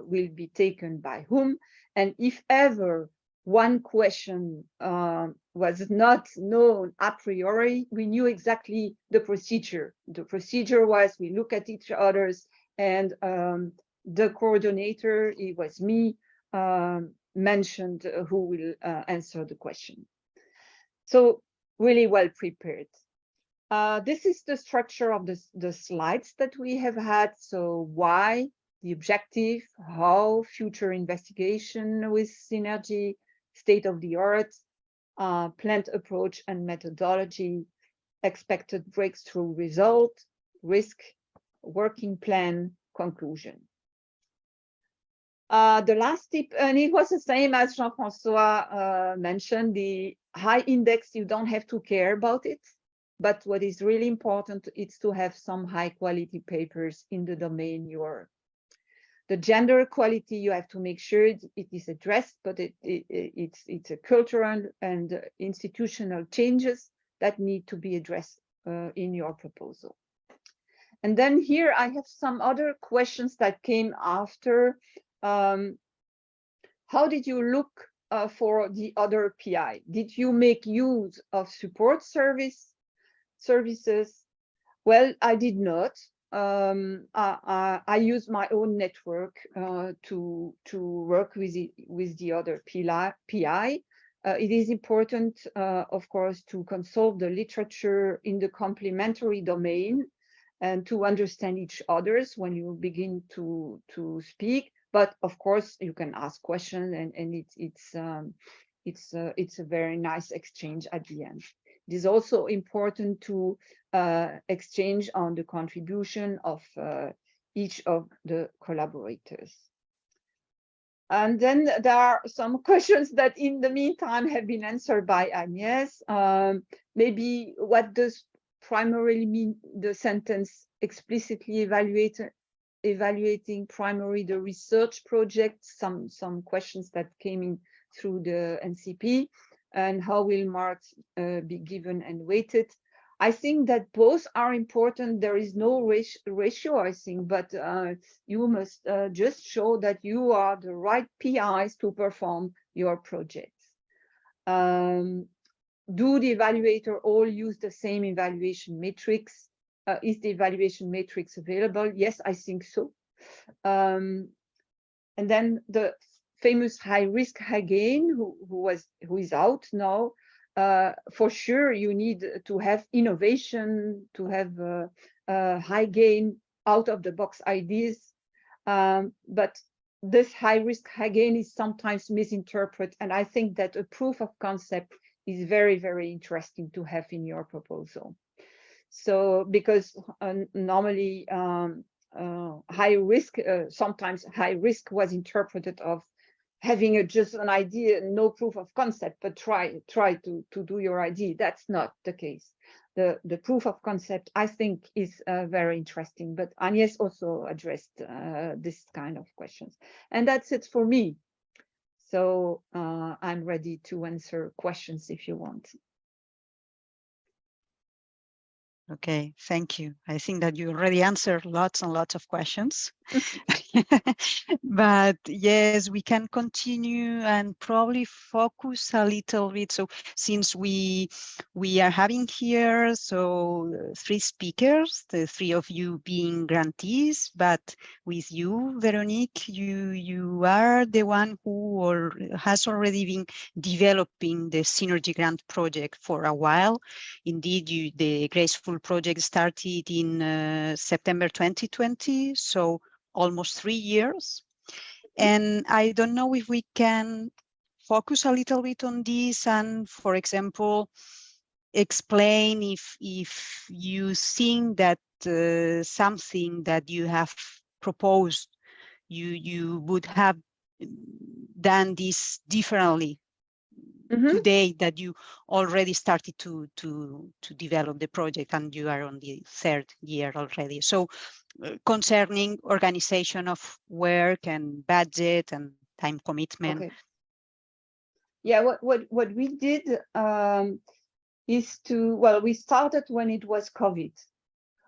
will be taken by whom, and if ever one question was not known a priori, we knew exactly the procedure. The procedure was we look at each other's, and the coordinator, it was me, mentioned who will answer the question. So really well prepared. This is the structure of the slides that we have had. So why, the objective, how, future investigation with Synergy, state of the art, planned approach and methodology, expected breakthrough result, risk, working plan, conclusion. The last tip, and it was the same as Jean-François mentioned, the high index, you don't have to care about it. But what is really important is to have some high quality papers in the domain you're. The gender equality, you have to make sure it is addressed, but it's a cultural and institutional changes that need to be addressed in your proposal. And then here I have some other questions that came after. How did you look for the other PI? Did you make use of support services? Well, I did not. I use my own network to work with the other PI. It is important, of course, to consult the literature in the complementary domain and to understand each other's when you begin to speak. But of course, you can ask questions, and it's a very nice exchange at the end. It is also important to exchange on the contribution of each of the collaborators. And then there are some questions that in the meantime have been answered by Agnès. Maybe what does primarily mean the sentence explicitly evaluating primarily the research project? Some questions that came in through the NCP. And how will marks be given and weighted? I think that both are important. There is no ratio, I think, but you must just show that you are the right PIs to perform your projects. Do the evaluator all use the same evaluation matrix? Is the evaluation matrix available? Yes, I think so. And then the famous high risk, high gain, who is out now. For sure, you need to have innovation, to have high gain, out of the box ideas. But this high risk, high gain is sometimes misinterpreted. And I think that a proof of concept is very, very interesting to have in your proposal. So because normally high risk, sometimes high risk was interpreted of having just an idea, no proof of concept, but try to do your idea. That's not the case. The proof of concept, I think, is very interesting. But Agnès also addressed this kind of questions. And that's it for me. So I'm ready to answer questions if you want. Okay, thank you. I think that you already answered lots and lots of questions. But yes, we can continue and probably focus a little bit. So since we are having here three speakers, the three of you being grantees, but with you, Véronique, you are the one who has already been developing the Synergy Grant project for a while. Indeed, the GRACEFUL project started in September 2020, so almost 3 years. And I don't know if we can focus a little bit on this and, for example, explain if you think that something that you have proposed, you would have done this differently. Today that you already started to develop the project and you are on the 3rd year already. So concerning organization of work and budget and time commitment. Okay. Yeah, what we did is well, we started when it was COVID.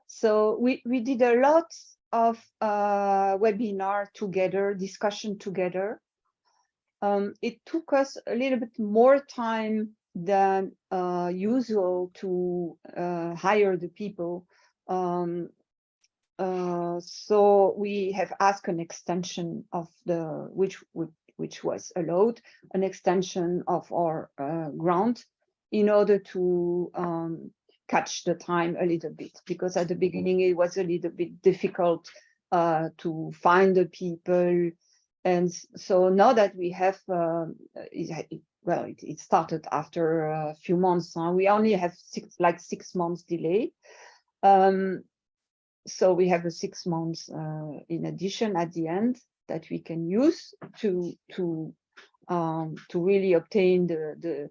So we did a lot of webinar together, discussion together. It took us a little bit more time than usual to hire the people. So we have asked an extension of which which was allowed, an extension of our grant in order to catch the time a little bit, because at the beginning it was a little bit difficult to find the people. And so now that we have, it started after a few months. We only have 6 months delay. So we have a 6 months in addition at the end that we can use to really obtain the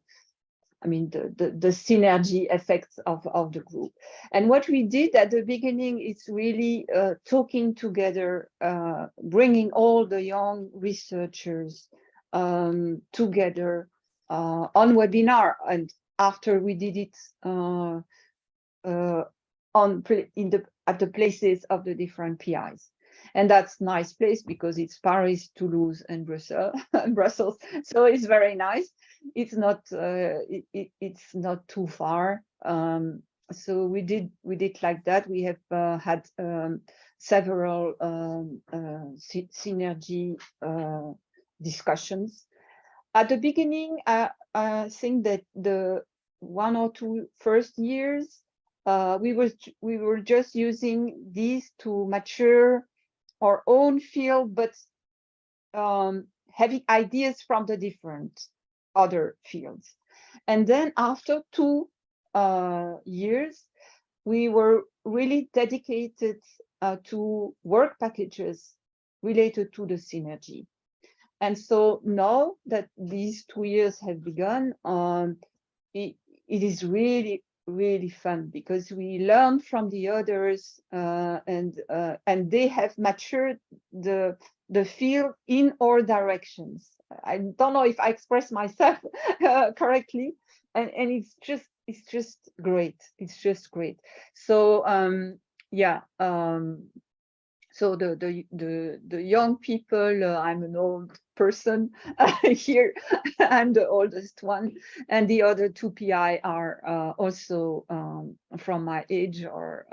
synergy effects of the group. And what we did at the beginning is really talking together, bringing all the young researchers together on webinar. And after we did it at the places of the different PIs. And that's nice place because it's Paris, Toulouse, and Brussels. So it's very nice. It's not it's not too far. So we did like that. We have had several synergy discussions. At the beginning, I think that the 1 or 2 first years, we were just using these to mature our own field, but having ideas from the different other fields. And then after 2 years, we were really dedicated to work packages related to the synergy. And so now that these 2 years have begun, it is really fun because we learn from the others, and they have matured the field in all directions. I don't know if I express myself correctly, and it's just great. It's just great. So so the young people, I'm an old person here, I'm the oldest one, and the other 2 PI are also from my age, or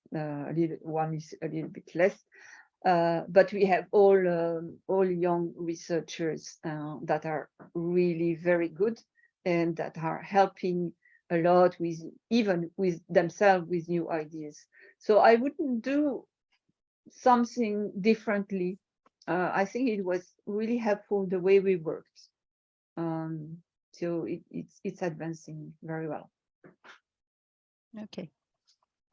one is a little bit less. But we have all young researchers that are really very good and that are helping a lot even with themselves with new ideas. So I wouldn't do something differently. I think it was really helpful the way we worked. So it's advancing very well. Okay,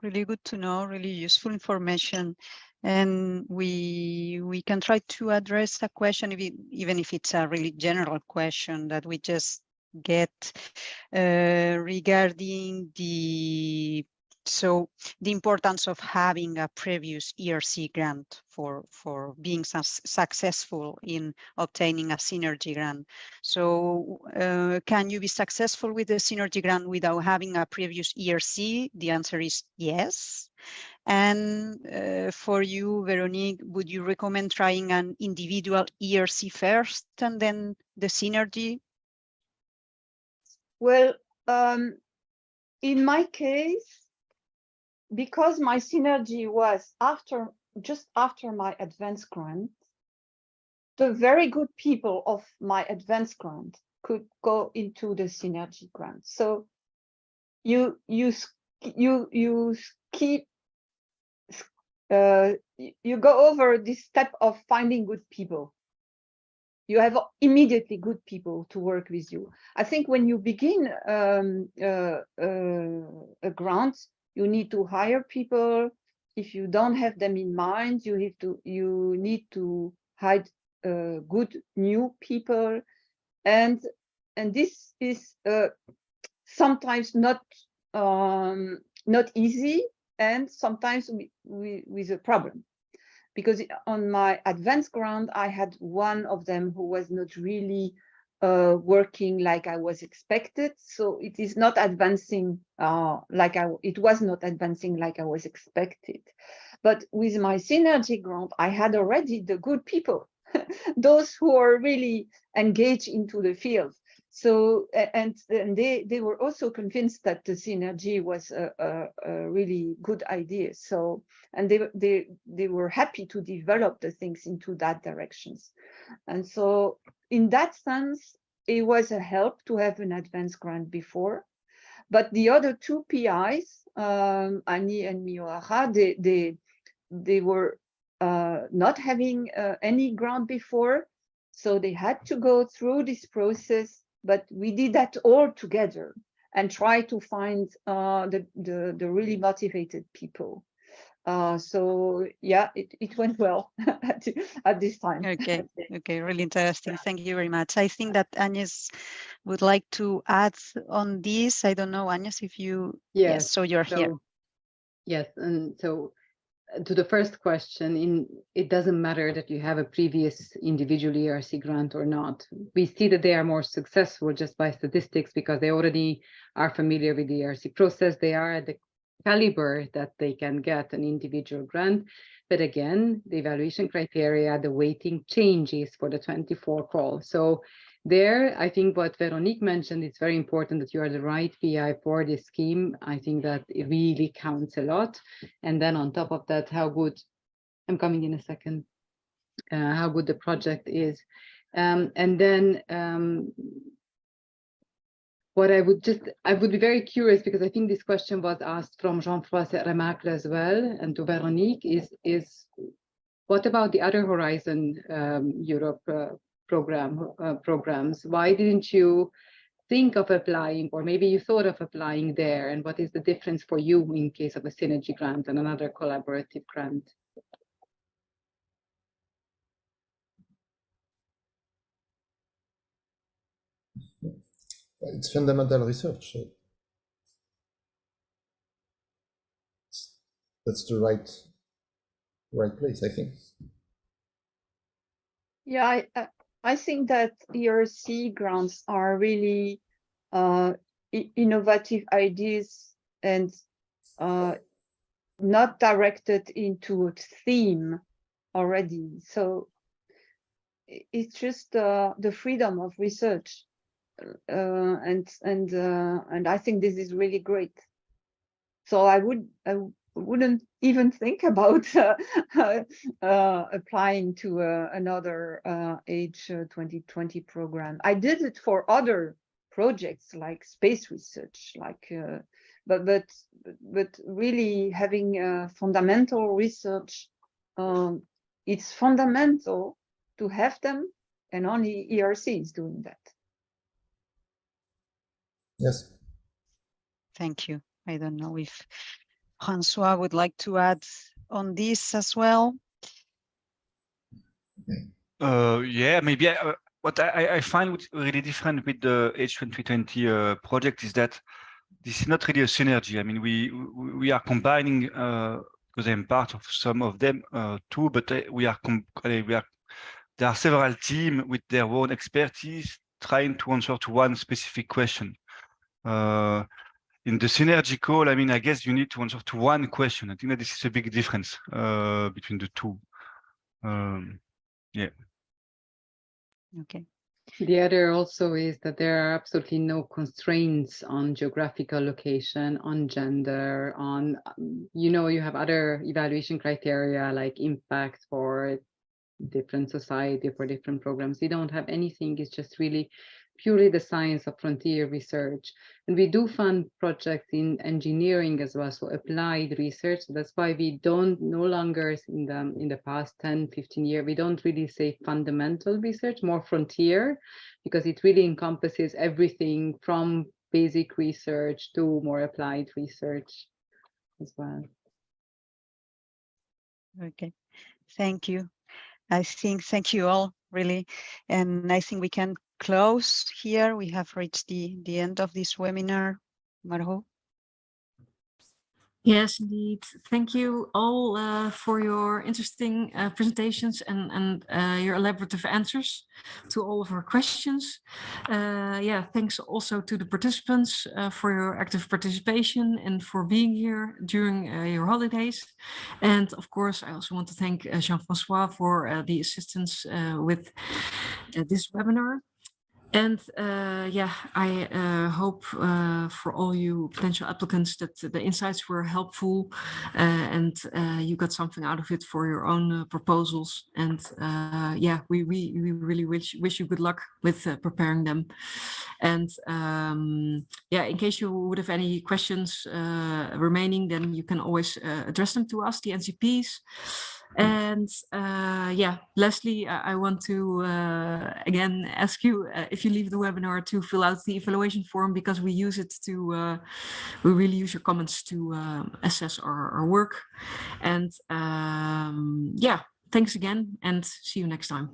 really good to know, really useful information. And we can try to address a question, even if it's a really general question that we just get regarding the importance of having a previous ERC grant for being successful in obtaining a synergy grant. So can you be successful with the synergy grant without having a previous ERC? The answer is yes. And for you, Veronique, would you recommend trying an individual ERC first and then the synergy? Well, in my case, because my synergy was just after my advanced grant, the very good people of my advanced grant could go into the synergy grant. So you go over this step of finding good people. You have immediately good people to work with you. I think when you begin a grant, you need to hire people. If you don't have them in mind, you need to hire good new people, and this is sometimes not easy, and sometimes with a problem. Because on my advanced grant, I had one of them who was not really working like I was expected. So it is not advancing it was not advancing like I was expected. But with my synergy grant, I had already the good people, those who are really engaged into the field. So, and they were also convinced that the synergy was a really good idea. So, and they were happy to develop the things into that directions. And so in that sense, it was a help to have an advance grant before. But the other two PIs, Annie and Miyohara, they were not having any grant before. So they had to go through this process, but we did that all together and try to find the really motivated people. So yeah, it went well at this time. Okay, really interesting. Thank you very much. I think that Agnes would like to add on this. I don't know, Agnes, if you, yes, so you're here. Yes, and so to the first question, it doesn't matter that you have a previous individual ERC grant or not. We see that they are more successful just by statistics because they already are familiar with the ERC process. They are at the caliber that they can get an individual grant. But again, the evaluation criteria, the weighting changes for the 24 call. So there, I think what Véronique mentioned, it's very important that you are the right PI for this scheme. I think that it really counts a lot. And then on top of that, how good, I'm coming in a second, how good the project is. And then what I would be very curious, because I think this question was asked from Jean-François Remacle as well, and to Véronique, is what about the other Horizon Europe programs? Why didn't you think of applying, or maybe you thought of applying there? And what is the difference for you in case of a synergy grant and another collaborative grant? It's fundamental research. So that's the right place, I think. Yeah, I think that ERC grants are really innovative ideas and not directed into a theme already. So it's just the freedom of research, and I think this is really great. So I wouldn't even think about applying to another Age 2020 program. I did it for other projects like space research, like but really having fundamental research, it's fundamental to have them, and only ERC is doing that. Yes. Thank you. I don't know if François would like to add on this as well. Yeah, maybe what I find really different with the Age 2020 project is that this is not really a synergy. I mean, we are combining because I'm part of some of them too, but there are several teams with their own expertise trying to answer to one specific question. In the synergy call, I mean, I guess you need to answer to one question. I think that this is a big difference between the two. Yeah. Okay. The other also is that there are absolutely no constraints on geographical location, on gender, on, you have other evaluation criteria like impact for different society, for different programs. We don't have anything. It's just really purely the science of frontier research. And we do fund projects in engineering as well, so applied research. So that's why we don't no longer in the past 10, 15 years, we don't really say fundamental research, more frontier, because it really encompasses everything from basic research to more applied research as well. Okay, thank you. Thank you all, really. And I think we can close here. We have reached the end of this webinar. Margot? Yes, indeed. Thank you all for your interesting presentations and your elaborative answers to all of our questions. Yeah, thanks also to the participants for your active participation and for being here during your holidays. And of course, I also want to thank Jean-François for the assistance with this webinar. And yeah, I hope for all you potential applicants that the insights were helpful and you got something out of it for your own proposals. And yeah, we really wish you good luck with preparing them. And yeah, in case you would have any questions remaining, then you can always address them to us, the NCPs. And yeah, lastly, I want to again ask you if you leave the webinar to fill out the evaluation form, because we use it to, we really use your comments to assess our work. And yeah, thanks again and see you next time.